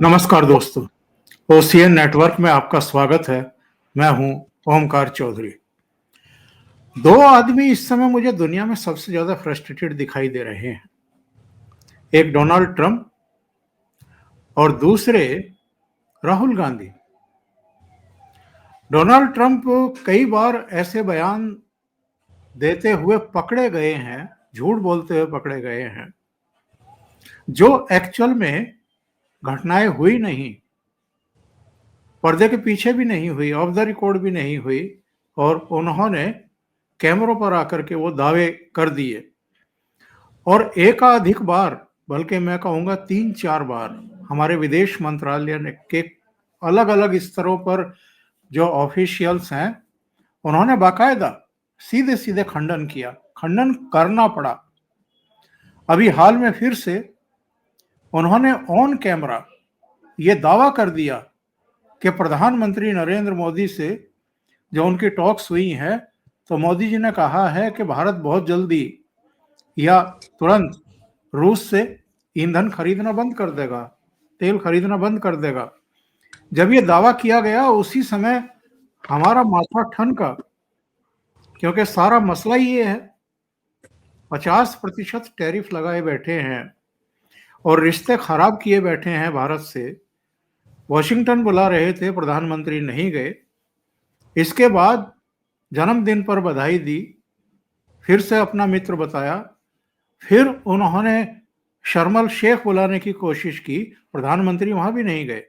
नमस्कार दोस्तों, OCN network में आपका स्वागत है। मैं हूं ओमकार चौधरी। दो आदमी इस समय मुझे दुनिया में सबसे ज्यादा फ्रस्ट्रेटेड दिखाई दे रहे हैं। एक डोनाल्ड ट्रंप और दूसरे राहुल गांधी। डोनाल्ड ट्रंप कई बार ऐसे बयान देते हुए पकड़े गए हैं, झूठ बोलते हुए पकड़े गए हैं, जो एक्चुअल में घटनाएं हुई नहीं, पर्दे के पीछे भी नहीं हुई, ऑफ द रिकॉर्ड भी नहीं हुई, और उन्होंने कैमरों पर आकर के वो दावे कर दिए। और एकाधिक बार, बल्कि मैं कहूंगा 3-4 बार, हमारे विदेश मंत्रालय ने के अलग अलग स्तरों पर जो ऑफिशियल्स हैं, उन्होंने बाकायदा सीधे सीधे खंडन किया, खंडन करना पड़ा। अभी हाल में फिर से उन्होंने ऑन कैमरा ये दावा कर दिया कि प्रधानमंत्री नरेंद्र मोदी से जो उनकी टॉक्स हुई हैं, तो मोदी जी ने कहा है कि भारत बहुत जल्दी या तुरंत रूस से ईंधन खरीदना बंद कर देगा, तेल खरीदना बंद कर देगा। जब ये दावा किया गया उसी समय हमारा माथा ठनका, क्योंकि सारा मसला ये है 50% टैरिफ लगाए बैठे हैं और रिश्ते खराब किए बैठे हैं भारत से। वॉशिंगटन बुला रहे थे, प्रधानमंत्री नहीं गए। इसके बाद जन्मदिन पर बधाई दी, फिर से अपना मित्र बताया, फिर उन्होंने शर्मल शेख बुलाने की कोशिश की, प्रधानमंत्री वहां भी नहीं गए,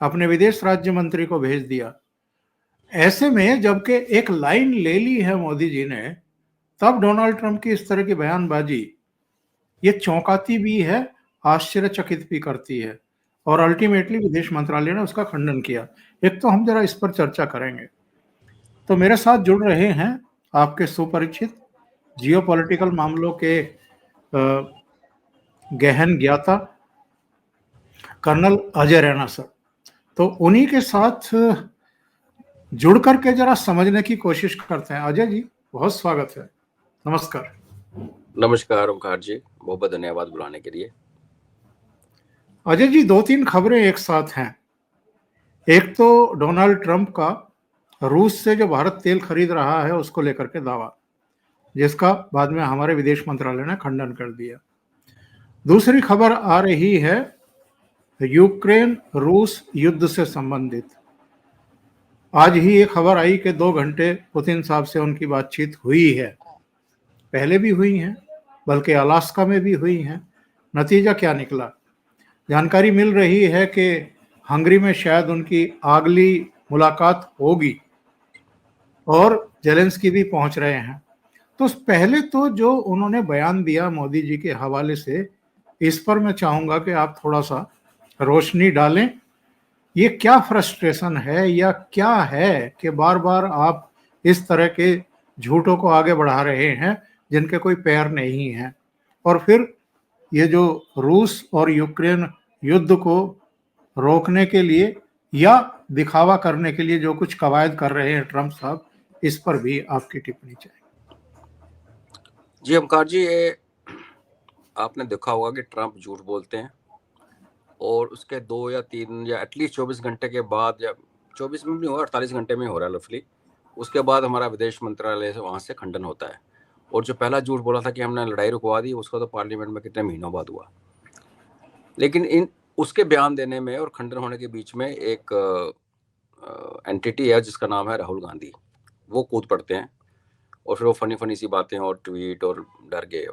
अपने विदेश राज्य मंत्री को भेज दिया। ऐसे में जबकि एक लाइन ले ली है मोदी जी ने, तब डोनाल्ड ट्रंप की इस तरह की बयानबाजी ये चौंकाती भी है, आश्चर्यचकित भी करती है, और अल्टीमेटली विदेश मंत्रालय ने उसका खंडन किया। एक तो हम जरा इस पर चर्चा करेंगे। तो मेरे साथ जुड़ रहे हैं आपके सुपरिचित जियोपॉलिटिकल मामलों के गहन ज्ञाता कर्नल अजय रैना सर। तो उन्हीं के साथ जुड़ करके जरा समझने की कोशिश करते हैं। अजय जी, बहुत स्वागत है। नमस्कार। नमस्कार ओमकार जी, बहुत बहुत धन्यवाद बुलाने के लिए। अजय जी, 2-3 खबरें एक साथ हैं। एक तो डोनाल्ड ट्रंप का रूस से जो भारत तेल खरीद रहा है उसको लेकर के दावा, जिसका बाद में हमारे विदेश मंत्रालय ने खंडन कर दिया। दूसरी खबर आ रही है यूक्रेन रूस युद्ध से संबंधित। आज ही ये खबर आई कि 2 घंटे पुतिन साहब से उनकी बातचीत हुई है, पहले भी हुई हैं, बल्कि अलास्का में भी हुई हैं। नतीजा क्या निकला? जानकारी मिल रही है कि हंगरी में शायद उनकी अगली मुलाकात होगी और जेलेंस्की भी पहुंच रहे हैं। तो पहले तो जो उन्होंने बयान दिया मोदी जी के हवाले से, इस पर मैं चाहूंगा कि आप थोड़ा सा रोशनी डालें। ये क्या फ्रस्ट्रेशन है या क्या है कि बार बार आप इस तरह के झूठों को आगे बढ़ा रहे हैं जिनके कोई पैर नहीं हैं, और फिर ये जो रूस और यूक्रेन युद्ध को रोकने के लिए या दिखावा करने के लिए जो कुछ कवायद कर रहे हैं ट्रंप साहब, इस पर भी आपकी टिप्पणी चाहिए। जी ओमकार जी, ये आपने देखा होगा कि ट्रंप झूठ बोलते हैं और उसके 2 या 3 या एटलीस्ट 24 घंटे के बाद, या 24 में भी नहीं हुआ, 48 घंटे में हो रहा है लफली, उसके बाद हमारा विदेश मंत्रालय से वहाँ से खंडन होता है। और जो पहला झूठ बोला था कि हमने लड़ाई रुकवा दी, उसका तो पार्लियामेंट में कितने महीनों बाद हुआ। लेकिन उसके बयान देने में और खंडन होने के बीच में एक एंटिटी है जिसका नाम है राहुल गांधी। वो कूद पड़ते हैं और फिर वो फनी सी बातें और ट्वीट और डर गए।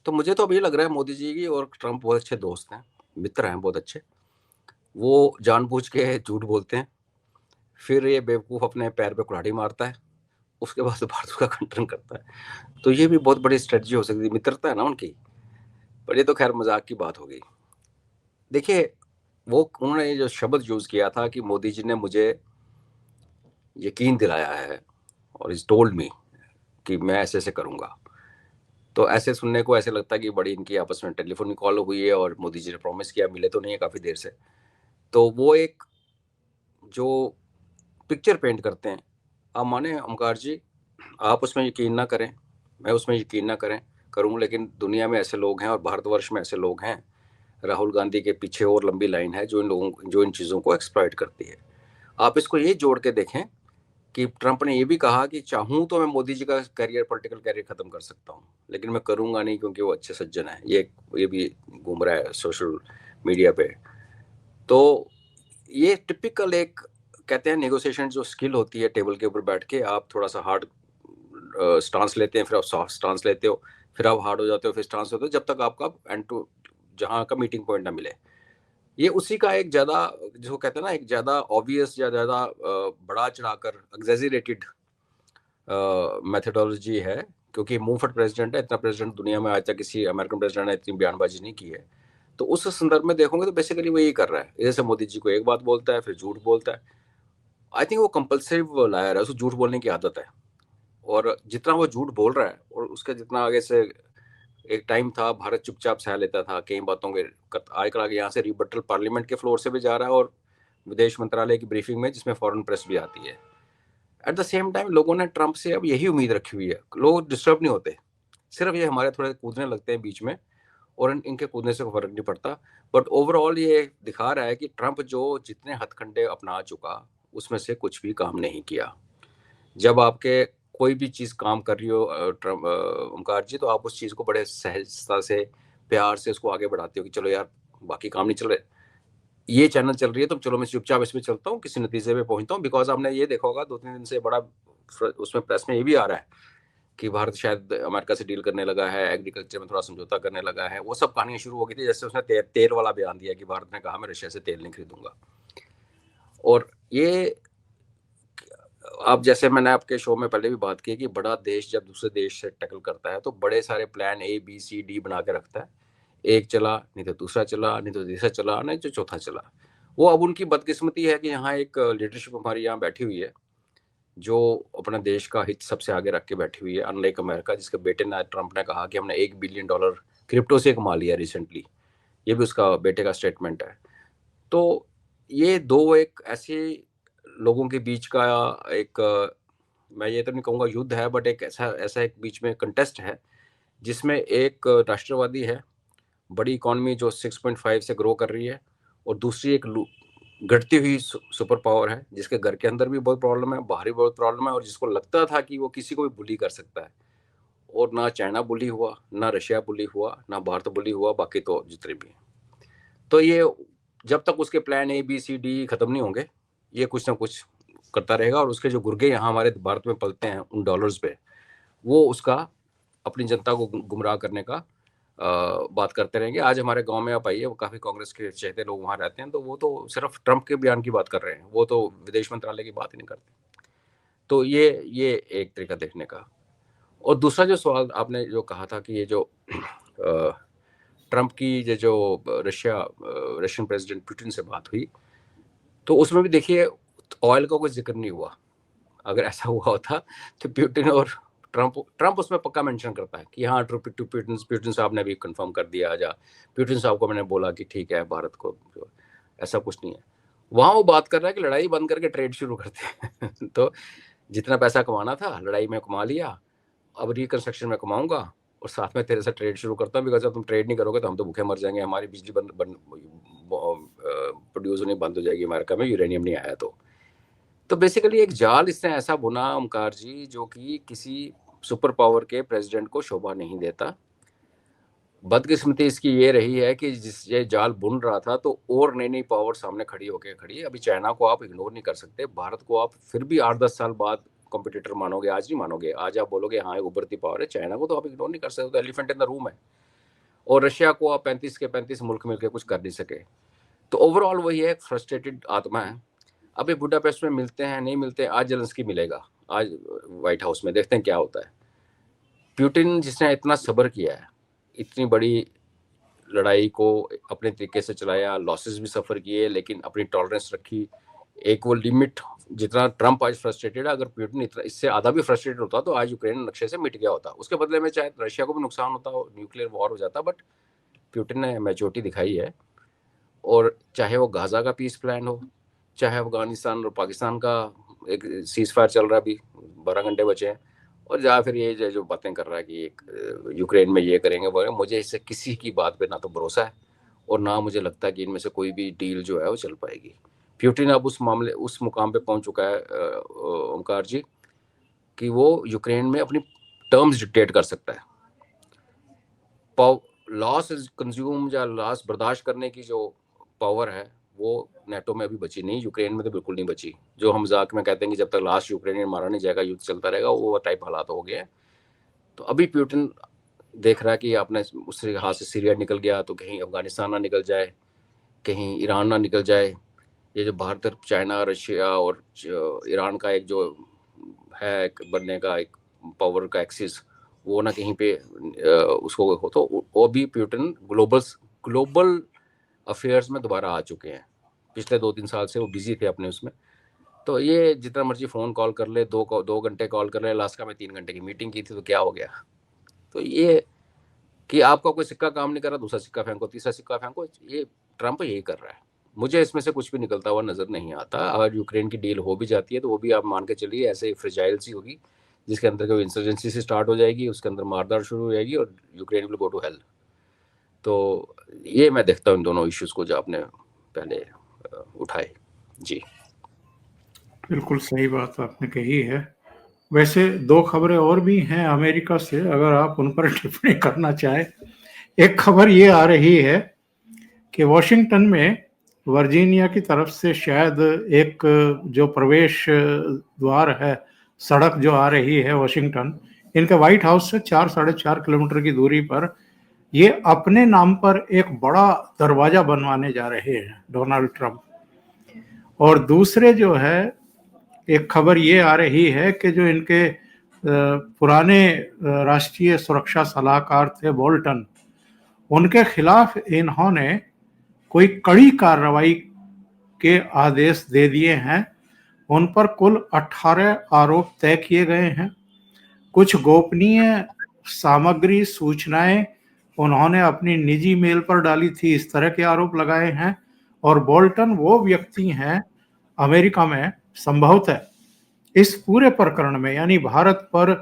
तो मुझे तो अब ये लग रहा है मोदी जी की और ट्रंप बहुत अच्छे दोस्त हैं, मित्र हैं बहुत अच्छे। वो जानबूझ के झूठ बोलते हैं, फिर ये बेवकूफ़ अपने पैर पे कुल्हाड़ी मारता है, उसके बाद भारत का खंडन करता है। तो ये भी बहुत बड़ी स्ट्रेटजी हो सकती है, मित्रता है ना उनकी। पर ये तो खैर मजाक की बात हो गई। देखिए, वो उन्होंने जो शब्द यूज़ किया था कि मोदी जी ने मुझे यकीन दिलाया है और इज टोल्ड मी कि मैं ऐसे ऐसे करूँगा। तो ऐसे सुनने को ऐसे लगता है कि बड़ी इनकी आपस में टेलीफोन कॉल हुई है और मोदी जी ने प्रॉमिस किया, मिले तो नहीं है काफ़ी देर से। तो वो एक जो पिक्चर पेंट करते हैं, आप माने ओमकार जी, आप उसमें यकीन ना करें, मैं उसमें यकीन ना करूँ, लेकिन दुनिया में ऐसे लोग हैं और भारतवर्ष में ऐसे लोग हैं राहुल गांधी के पीछे और लंबी लाइन है जो इन चीज़ों को एक्सप्लॉइट करती है। आप इसको ये जोड़ के देखें कि ट्रंप ने ये भी कहा कि चाहूं तो मैं मोदी जी का पॉलिटिकल कैरियर खत्म कर सकता हूं, लेकिन मैं करूंगा नहीं क्योंकि वो अच्छे सज्जन है। ये भी घूम रहा है सोशल मीडिया पे। तो ये टिपिकल एक कहते हैं नेगोशिएशन जो स्किल होती है, टेबल के ऊपर बैठ के आप थोड़ा सा हार्ड स्टांस लेते हैं, फिर आप सॉफ्ट स्टांस लेते हो, फिर आप हार्ड हो जाते हो, फिर स्टांस होते हो, जब तक आपका एंड टू जहाँ का मीटिंग पॉइंट ना मिले। ये उसी का एक ज़्यादा जो कहते हैं ना, एक ज़्यादा ऑब्वियस या ज़्यादा बड़ा चढ़ाकर एग्जेजरेटेड मेथडोलॉजी है, क्योंकि मूव फट प्रेसिडेंट है। इतना प्रेसिडेंट दुनिया में आज तक किसी अमेरिकन प्रेसिडेंट ने इतनी बयानबाजी नहीं की है। तो उस संदर्भ में देखोगे तो बेसिकली वो यही कर रहा है। जैसे मोदी जी को एक बात बोलता है, फिर झूठ बोलता है। आई थिंक वो कंपल्सिव लायर है, उसको झूठ बोलने की आदत है। और जितना वो झूठ बोल रहा है और उसके जितना आगे से, एक टाइम था भारत चुपचाप सह लेता था कई बातों के, आजकल आगे यहाँ से रिबटल पार्लियामेंट के फ्लोर से भी जा रहा है और विदेश मंत्रालय की ब्रीफिंग में जिसमें फॉरेन प्रेस भी आती है। एट द सेम टाइम लोगों ने ट्रंप से अब यही उम्मीद रखी हुई है। लोग डिस्टर्ब नहीं होते, सिर्फ ये हमारे थोड़े कूदने लगते हैं बीच में, और इनके कूदने से फर्क नहीं पड़ता। बट ओवरऑल ये दिखा रहा है कि ट्रंप जो जितने हथकंडे अपना चुका उसमें से कुछ भी काम नहीं किया। जब आपके कोई भी चीज़ काम कर रही हो ट्रंप ओमकार जी, तो आप उस चीज़ को बड़े सहजता से, प्यार से उसको आगे बढ़ाते हो कि चलो यार बाकी काम नहीं चल रहे, ये चैनल चल रही है तो चलो मैं चुपचाप इसमें चलता हूँ, किसी नतीजे पे पहुंचता हूँ। बिकॉज आपने ये देखा होगा 2-3 दिन से बड़ा उसमें प्रेस में ये भी आ रहा है कि भारत शायद अमेरिका से डील करने लगा है, एग्रीकल्चर में थोड़ा समझौता करने लगा है। वो सब कहानियां शुरू हो गई थी जैसे उसने तेल वाला बयान दिया कि भारत ने कहा मैं रशिया से तेल नहीं खरीदूंगा। और ये आप जैसे मैंने आपके शो में पहले भी बात की कि बड़ा देश जब दूसरे देश से टैकल करता है तो बड़े सारे plan A B C D बना के रखता है। एक चला नहीं तो दूसरा चला, नहीं तो तीसरा चला, नहीं तो चौथा चला। वो अब उनकी बदकिस्मती है कि यहाँ एक लीडरशिप हमारी यहाँ बैठी हुई है जो अपने देश का हित सबसे आगे रख के बैठी हुई है, अनलाइक अमेरिका जिसके बेटे ने, ट्रंप ने कहा कि हमने $1 बिलियन क्रिप्टो से कमा लिया रिसेंटली। ये भी उसका बेटे का स्टेटमेंट है। तो ये दो एक ऐसे लोगों के बीच का एक मैं ये तो नहीं कहूँगा युद्ध है, बट एक ऐसा ऐसा एक बीच में कंटेस्ट है जिसमें एक राष्ट्रवादी है, बड़ी इकॉनमी जो 6.5 से ग्रो कर रही है, और दूसरी एक घटती हुई सुपर पावर है जिसके घर के अंदर भी बहुत प्रॉब्लम है, बाहर भी बहुत प्रॉब्लम है, और जिसको लगता था कि वो किसी को भी बुली कर सकता है। और ना चाइना बुली हुआ, ना रशिया बुली हुआ, ना भारत बुली हुआ, बाकी तो जितने भी हैं। तो ये जब तक उसके plan A B C D खत्म नहीं होंगे, ये कुछ ना कुछ करता रहेगा। और उसके जो गुर्गे यहाँ हमारे भारत में पलते हैं उन डॉलर्स पे, वो उसका अपनी जनता को गुमराह करने का बात करते रहेंगे। आज हमारे गांव में आप आइए, वो काफ़ी कांग्रेस के चहेते लोग वहाँ रहते हैं, तो वो तो सिर्फ ट्रंप के बयान की बात कर रहे हैं, वो तो विदेश मंत्रालय की बात ही नहीं करते। तो ये एक तरीका देखने का। और दूसरा जो सवाल आपने जो कहा था कि ये जो ट्रंप की ये जो रशियन प्रेसिडेंट पुतिन से बात हुई, तो उसमें भी देखिए ऑयल का कोई जिक्र नहीं हुआ। अगर ऐसा हुआ होता तो पुतिन और ट्रंप उसमें पक्का मेंशन करता है कि हाँ पुतिन साहब ने भी कंफर्म कर दिया, या पुतिन साहब को मैंने बोला कि ठीक है भारत को, ऐसा कुछ नहीं है। वहाँ वो बात कर रहा है कि लड़ाई बंद करके ट्रेड शुरू करते हैं तो जितना पैसा कमाना था लड़ाई में कमा लिया, अब रिकंस्ट्रक्शन में कमाऊंगा और साथ में तेरे से ट्रेड शुरू करता हूँ, बिकॉज जब तुम ट्रेड नहीं करोगे तो हम तो भूखे मर जाएंगे, हमारी बिजली प्रोड्यूस होनी बंद हो जाएगी अमेरिका में, यूरेनियम नहीं आया तो बेसिकली एक जाल इसने ऐसा बुना ओमकार जी जो कि किसी सुपर पावर के प्रेसिडेंट को शोभा नहीं देता। बदकिस्मती इसकी ये रही है कि जिस ये जाल बुन रहा था तो और नई नई पावर सामने खड़ी होके खड़ी है। अभी चाइना को आप इग्नोर नहीं कर सकते, भारत को आप फिर भी 8-10 साल बाद कॉम्पिटिटर मानोगे, आज नहीं मानोगे। आज आप बोलोगे हाँ एक उभरती पावर है, चाइना को तो आप इग्नोर नहीं कर सकते, तो एलिफेंट इन द रूम है। और रशिया को आप 35 के 35 मुल्क मिलकर कुछ कर नहीं सके। तो ओवरऑल वही है, फ्रस्ट्रेटेड आत्मा है। अभी बुडापेस्ट में मिलते हैं नहीं मिलते, आज जेलेंस्की मिलेगा, आज व्हाइट हाउस में, देखते हैं क्या होता है। पुतिन जिसने इतना सब्र किया है, इतनी बड़ी लड़ाई को अपने तरीके से चलाया, लॉसेस भी सफ़र किए, लेकिन अपनी टॉलरेंस रखी। एक वो लिमिट, जितना ट्रंप आज फ्रस्ट्रेटेड है, अगर पुतिन इतना इससे आधा भी फ्रस्ट्रेटेड होता तो आज यूक्रेन नक्शे से मिट गया होता। उसके बदले में चाहे रशिया को भी नुकसान होता हो, न्यूक्लियर वॉर हो जाता, बट पुतिन ने मैच्योरिटी दिखाई है। और चाहे वो गाजा का पीस प्लान हो, चाहे अफगानिस्तान और पाकिस्तान का एक सीज फायर चल रहा है, अभी 12 घंटे बचे हैं, और या फिर ये जो बातें कर रहा है कि एक यूक्रेन में ये करेंगे वो, मुझे इससे किसी की बात पे ना तो भरोसा है और ना मुझे लगता है कि इनमें से कोई भी डील जो है वो चल पाएगी। पुतिन अब उस मुकाम पे पहुंच चुका है ओमकार जी, कि वो यूक्रेन में अपनी टर्म्स डिक्टेट कर सकता है। लॉस कंज्यूम या लॉस बर्दाश्त करने की जो पावर है वो नेटो में अभी बची नहीं, यूक्रेन में तो बिल्कुल नहीं बची। जो हम मजाक में कहते हैं कि जब तक लास्ट यूक्रेनियन मारा नहीं जाएगा युद्ध चलता रहेगा, वो टाइप हालात हो गए हैं। तो अभी पुतिन देख रहा है कि आपने उसके हाथ से सीरिया निकल गया तो कहीं अफगानिस्तान ना निकल जाए, कहीं ईरान ना निकल जाए। ये जो भारत, चाइना, रशिया और ईरान का एक जो है बनने का एक पावर का एक्सिस, वो ना कहीं पे उसको हो, तो वो भी पुतिन ग्लोबल अफेयर्स में दोबारा आ चुके हैं। पिछले 2-3 साल से वो बिजी थे अपने उसमें। तो ये जितना मर्जी फ़ोन कॉल कर ले, 2 घंटे कॉल कर ले, लास्ट का मैं 3 घंटे की मीटिंग की थी तो क्या हो गया। तो ये कि आपका कोई सिक्का काम नहीं कर रहा, दूसरा सिक्का फेंको, तीसरा सिक्का फेंको, ये ट्रंप यही कर रहा है। मुझे इसमें से कुछ भी निकलता हुआ नज़र नहीं आता। अगर यूक्रेन की डील हो भी जाती है तो वो भी आप मान के चलिए ऐसे फ्रेजाइल सी होगी, जिसके अंदर कोई इंसर्जेंसी से स्टार्ट हो जाएगी, उसके अंदर मारदार शुरू हो जाएगी और Ukraine will go to hell. तो ये मैं देखता हूँ इन दोनों इश्यूज को जो आपने पहले उठाए। जी बिल्कुल सही बात आपने कही है। वैसे 2 खबरें और भी हैं अमेरिका से, अगर आप उन पर टिप्पणी करना चाहें। एक खबर ये आ रही है कि वॉशिंगटन में वर्जीनिया की तरफ से शायद एक जो प्रवेश द्वार है, सड़क जो आ रही है वाशिंगटन, इनके व्हाइट हाउस से 4-4.5 किलोमीटर की दूरी पर ये अपने नाम पर एक बड़ा दरवाजा बनवाने जा रहे हैं डोनाल्ड ट्रंप। और दूसरे जो है, एक खबर ये आ रही है कि जो इनके पुराने राष्ट्रीय सुरक्षा सलाहकार थे बोल्टन, उनके खिलाफ इन्होंने कोई कड़ी कार्रवाई के आदेश दे दिए हैं। उन पर कुल 18 आरोप तय किए गए हैं। कुछ गोपनीय सामग्री, सूचनाएं उन्होंने अपनी निजी मेल पर डाली थी, इस तरह के आरोप लगाए हैं। और बोल्टन वो व्यक्ति हैं अमेरिका में संभवतः इस पूरे प्रकरण में, यानी भारत पर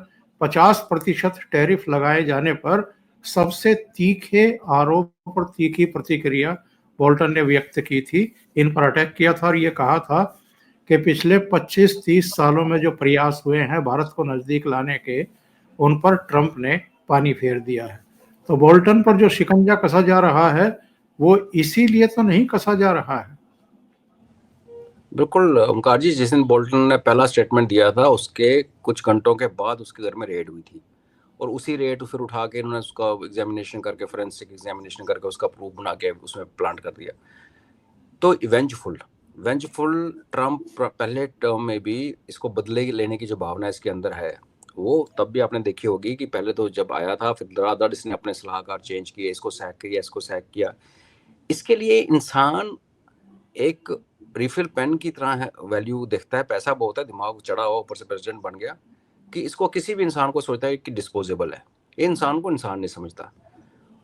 50% टैरिफ लगाए जाने पर सबसे तीखे आरोप और तीखी प्रतिक्रिया बोल्टन ने व्यक्त की थी। इन पर अटैक किया था और ये कहा था कि पिछले 25-30 सालों में जो प्रयास हुए हैं भारत को नजदीक लाने के, उन पर ट्रंप ने पानी फेर दिया है। तो बोल्टन पर जो शिकंजा कसा जा रहा है वो इसीलिए तो नहीं कसा जा रहा है। बिल्कुल ओमकार जी, जिस दिन बोल्टन ने पहला स्टेटमेंट दिया था उसके कुछ घंटों के बाद उसके घर में रेड हुई थी, और उसी रेड फिर उठा के इन्होंने उसका एग्जामिनेशन करके, फोरेंसिक एग्जामिनेशन करके उसका प्रूफ बना के उसमें प्लांट कर दिया। तो वेंजफुल ट्रंप पहले टर्म में भी इसको बदले लेने की जो भावना इसके अंदर है वो तब भी आपने देखी होगी कि पहले तो जब आया था फिर दरादर इसने अपने सलाहकार चेंज किए, इसको सैक किया। इसके लिए इंसान एक रिफिल पेन की तरह वैल्यू देखता है। पैसा बहुत है, दिमाग चढ़ा हुआ, ऊपर से प्रेसिडेंट बन गया, कि इसको किसी भी इंसान को सोचता है कि डिस्पोजेबल है। ये इंसान को इंसान नहीं समझता,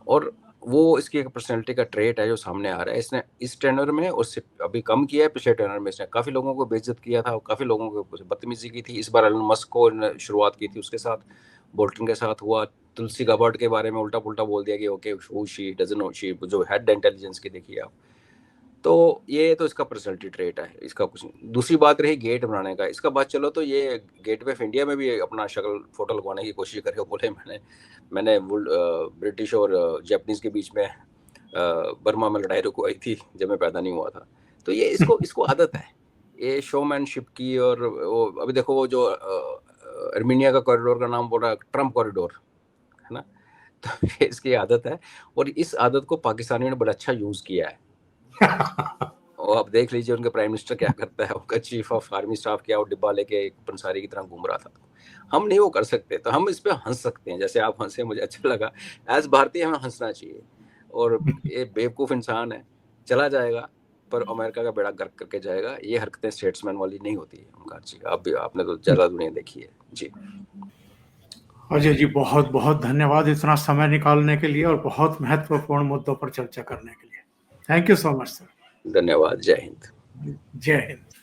और वो इसकी एक पर्सनैलिटी का ट्रेट है जो सामने आ रहा है। इसने इस टेनर में उससे अभी कम किया है, पिछले टेनर में इसने काफ़ी लोगों को बेइज्जत किया था, काफ़ी लोगों को बदतमीजी की थी। इस बार एलन मस्क को शुरुआत की थी, उसके साथ बोल्टन के साथ हुआ। तुलसी गबार्ड के बारे में उल्टा पुल्टा बोल दिया कि okay who she doesn't know, she जो हेड इंटेलिजेंस की देखिए आप। तो ये तो इसका पर्सनैलिटी ट्रेट है, इसका कुछ नहीं। दूसरी बात रही गेट बनाने का, इसका बात चलो तो ये गेटवे ऑफ इंडिया में भी अपना शक्ल फोटो लगवाने की कोशिश करे, बोले मैंने ब्रिटिश और जापानीज के बीच में बर्मा में लड़ाई रुकवाई थी जब मैं पैदा नहीं हुआ था। तो ये इसको आदत है ये शोमैनशिप की। और वो अभी देखो वो जो आर्मीनिया का कॉरिडोर का नाम बोल रहा है ट्रम्प कॉरिडोर, है ना। तो ये इसकी आदत है, और इस आदत को पाकिस्तानियों ने बड़ा अच्छा यूज किया है। और आप देख लीजिए उनके प्राइम मिनिस्टर क्या करता है, उनका चीफ ऑफ आर्मी स्टाफ क्या, वो डिब्बा लेके एक पंसारी की तरह घूम रहा था। हम नहीं वो कर सकते, तो हम इस पे हंस सकते हैं, जैसे आप हंसे, मुझे अच्छा लगा। एज भारतीय हमें हंसना चाहिए। और ये बेवकूफ़ इंसान है, चला जाएगा पर अमेरिका का बेड़ा गर्क करके जाएगा। ये हरकतें स्टेट्समैन वाली नहीं होती है ओमकार जी, आपने तो ज़्यादा दुनिया देखी है जी। अजय जी, बहुत बहुत धन्यवाद इतना समय निकालने के लिए और बहुत महत्वपूर्ण मुद्दों पर चर्चा करने के लिए। Thank you so much sir. धन्यवाद। जय हिंद। जय हिंद।